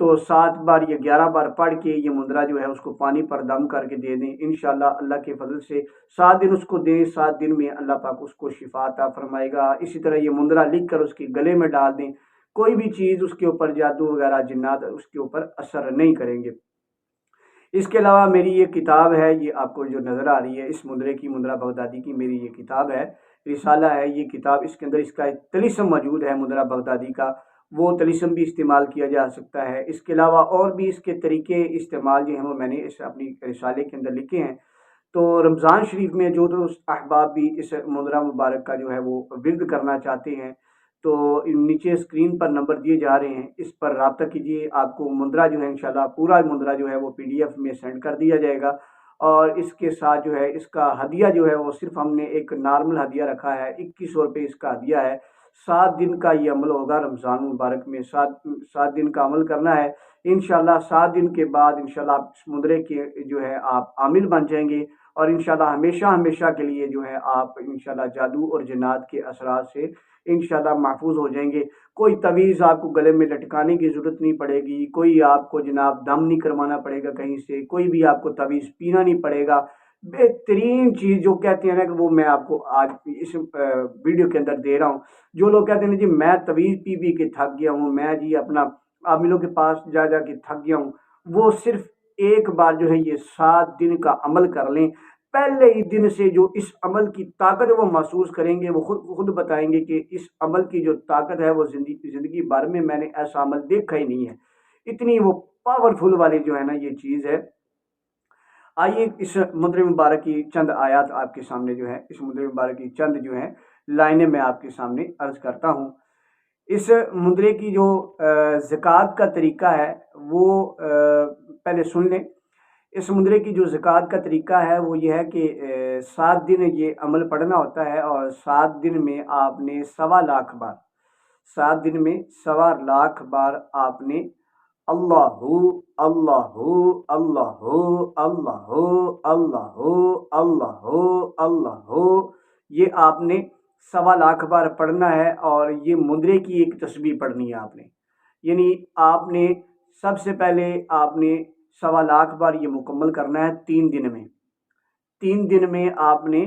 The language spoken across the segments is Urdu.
تو 7 بار یا 11 بار پڑھ کے یہ مندرہ جو ہے اس کو پانی پر دم کر کے دے دیں، انشاءاللہ اللہ کے فضل سے 7 دن اس کو دیں، 7 دن میں اللہ پاک اس کو شفا عطا فرمائے گا۔ اسی طرح یہ مندرہ لکھ کر اس کے گلے میں ڈال دیں، کوئی بھی چیز اس کے اوپر جادو وغیرہ جنات اس کے اوپر اثر نہیں کریں گے۔ اس کے علاوہ میری یہ کتاب ہے، یہ آپ کو جو نظر آ رہی ہے، اس مندرے کی، مندرہ بغدادی کی میری یہ کتاب ہے، رسالہ ہے یہ کتاب۔ اس کے اندر اس کا ایک طلسم موجود ہے مندرہ بغدادی کا، وہ طلسم بھی استعمال کیا جا سکتا ہے۔ اس کے علاوہ اور بھی اس کے طریقے استعمال جو ہیں وہ میں نے اس اپنی رسالے کے اندر لکھے ہیں۔ تو رمضان شریف میں جو دوست احباب بھی اس مندرہ مبارک کا جو ہے وہ ورد کرنا چاہتے ہیں تو نیچے اسکرین پر نمبر دیے جا رہے ہیں، اس پر رابطہ کیجیے۔ آپ کو مندرہ جو ہے انشاءاللہ پورا مندرہ جو ہے وہ PDF میں سینڈ کر دیا جائے گا، اور اس کے ساتھ جو ہے اس کا ہدیہ جو ہے وہ صرف ہم نے ایک نارمل ہدیہ رکھا ہے، 2100 روپے اس کا ہدیہ ہے۔ 7 دن کا یہ عمل ہوگا رمضان مبارک میں، 7 دن کا عمل کرنا ہے انشاءاللہ۔ 7 دن کے بعد انشاءاللہ آپ اس مندرے کے جو ہے آپ عامل بن جائیں گے، اور انشاءاللہ ہمیشہ ہمیشہ کے لیے جو ہے آپ انشاءاللہ جادو اور جنات کے اثرات سے انشاءاللہ محفوظ ہو جائیں گے۔ کوئی تعویذ آپ کو گلے میں لٹکانے کی ضرورت نہیں پڑے گی، کوئی آپ کو جناب دم نہیں کروانا پڑے گا کہیں سے، کوئی بھی آپ کو تعویذ پینا نہیں پڑے گا۔ بہترین چیز جو کہتے ہیں نا کہ وہ میں آپ کو آج اس ویڈیو کے اندر دے رہا ہوں۔ جو لوگ کہتے ہیں جی میں تعویذ پی پی کے تھک گیا ہوں، میں جی اپنا عاملوں کے پاس جا جا کے تھک گیا ہوں، وہ صرف ایک بار جو ہے یہ 7 دن کا عمل کر لیں۔ پہلے ہی دن سے جو اس عمل کی طاقت وہ محسوس کریں گے، وہ خود بتائیں گے کہ اس عمل کی جو طاقت ہے وہ زندگی بھر میں نے ایسا عمل دیکھا ہی نہیں ہے، اتنی وہ پاورفل والی جو ہے نا یہ چیز ہے۔ آئیے اس مندر مبارک کی چند آیات آپ کے سامنے جو ہے، اس مندر مبارک کی چند جو ہے لائنیں میں آپ کے سامنے عرض کرتا ہوں۔ اس مندرے کی جو زکوٰۃ کا طریقہ ہے وہ پہلے سن لیں۔ اس مندرے کی جو زکوٰۃ کا طریقہ ہے وہ یہ ہے کہ 7 دن یہ عمل پڑھنا ہوتا ہے، اور 7 دن میں آپ نے 1.25 بار، 7 دن میں 1.25 بار آپ نے اللہ اللہ اللہ اللہ اللہ اللہ اللہ یہ آپ نے 1.25 بار پڑھنا ہے، اور یہ مندرے کی ایک تسبیح پڑھنی ہے آپ نے۔ یعنی آپ نے سب سے پہلے آپ نے 1.25 بار یہ مکمل کرنا ہے 3 دن میں۔ 3 دن میں آپ نے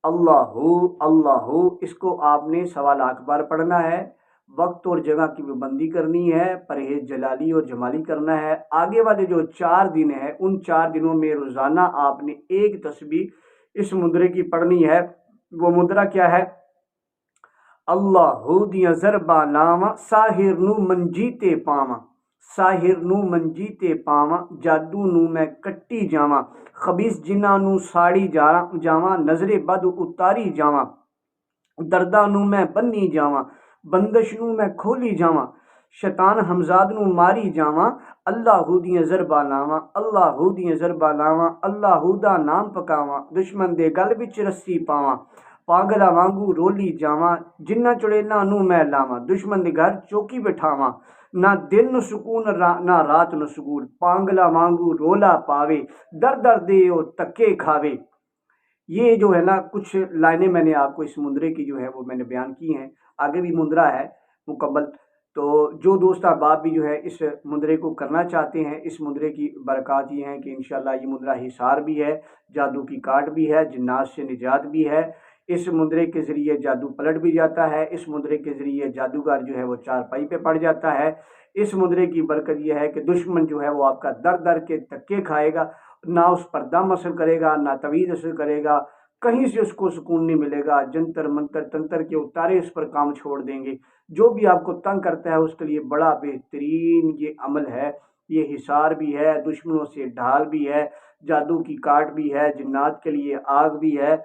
اللہ اللہ اس کو آپ نے 1.25 بار پڑھنا ہے۔ وقت اور جگہ کی پابندی کرنی ہے، پرہیز جلالی اور جمالی کرنا ہے۔ آگے والے جو 4 دن ہیں ان 4 دنوں میں روزانہ آپ نے ایک تسبیح اس مندرے کی پڑھنی ہے۔ وہ مندرہ کیا ہے؟ اللہ دیاں ضرباں لاواں ساحر نو منجیتے پاواں، ساحر نو منجیتے پاواں، جادو نو میں کٹی جاواں، خبیث جنہاں نو ساڑی جاواں، نظر بد اتاری جاواں، درداں نو میں بنی جاواں، بندش نو میں کھولی جاواں، شیطان حمزاد نو ماری جاواں، اللہ دیاں ضرباں لاواں، اللہ دیاں ضرباں لاواں، اللہ دا نام پکاواں، دشمن دے گل وچ رسی پاواں، پاگلا وانگو رولی جاواں، جنہ چڑیلاں نو میں لاواں، دشمن دے گھر چوکی بٹھاواں، نہ دن نو سکون نہ رات نو سکون، پانگلا وانگو رولا پاوے، در در دے او تکے کھاوے۔ یہ جو ہے نا کچھ لائنیں میں نے آپ کو اس مندرے کی جو ہے وہ میں نے بیان کی ہیں، آگے بھی مندرہ ہے مکمل۔ تو جو دوست احباب بھی جو ہے اس مندرے کو کرنا چاہتے ہیں، اس مندرے کی برکات یہ ہیں کہ انشاءاللہ یہ مندرہ حصار بھی ہے، جادو کی کاٹ بھی ہے، جنات سے نجات بھی ہے۔ اس مندرے کے ذریعے جادو پلٹ بھی جاتا ہے، اس مندرے کے ذریعے جادوگر جو ہے وہ چارپائی پہ پڑ جاتا ہے۔ اس مندرے کی برکت یہ ہے کہ دشمن جو ہے وہ آپ کا در در کے تکے کھائے گا، نہ اس پر دم اثر کرے گا، نہ تعویذ اثر کرے گا، کہیں سے اس کو سکون نہیں ملے گا۔ جنتر منتر تنتر کے اتارے اس پر کام چھوڑ دیں گے۔ جو بھی آپ کو تنگ کرتا ہے اس کے لیے بڑا بہترین یہ عمل ہے، یہ حصار بھی ہے، دشمنوں سے ڈھال بھی ہے، جادو کی کاٹ بھی ہے، جنات کے لیے آگ بھی ہے،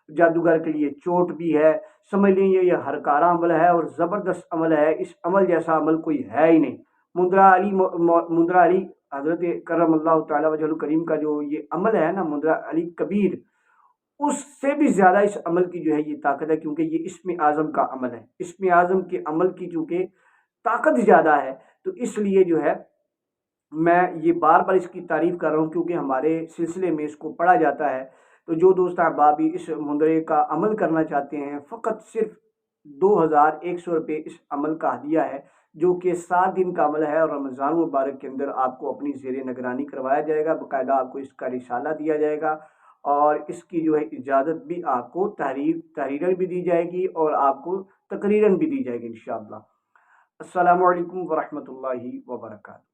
جادوگر کے لیے چوٹ بھی ہے۔ سمجھ لیں یہ ہرکارہ عمل ہے اور زبردست عمل ہے، اس عمل جیسا عمل کوئی ہے ہی نہیں۔ مندرہ علی حضرت کرم اللہ تعالی وجہ الکریم کا جو یہ عمل ہے نا، مندرہ علی کبیر، اس سے بھی زیادہ اس عمل کی جو ہے یہ طاقت ہے، کیونکہ یہ اسم اعظم کا عمل ہے۔ اسم اعظم کے عمل کی چونکہ طاقت زیادہ ہے، تو اس لیے جو ہے میں یہ بار بار اس کی تعریف کر رہا ہوں، کیونکہ ہمارے سلسلے میں اس کو پڑھا جاتا ہے۔ تو جو دوست احباب بھی اس مندرے کا عمل کرنا چاہتے ہیں، فقط صرف 2100 روپے اس عمل کا ہدیہ ہے، جو کہ 7 دن کا عمل ہے، اور رمضان مبارک کے اندر آپ کو اپنی زیر نگرانی کروایا جائے گا، باقاعدہ آپ کو اس کا رسالہ دیا جائے گا، اور اس کی جو ہے اجازت بھی آپ کو تحریراً بھی دی جائے گی، اور آپ کو تقریراً بھی دی جائے گی انشاءاللہ۔ السلام علیکم ورحمۃ اللہ وبرکاتہ۔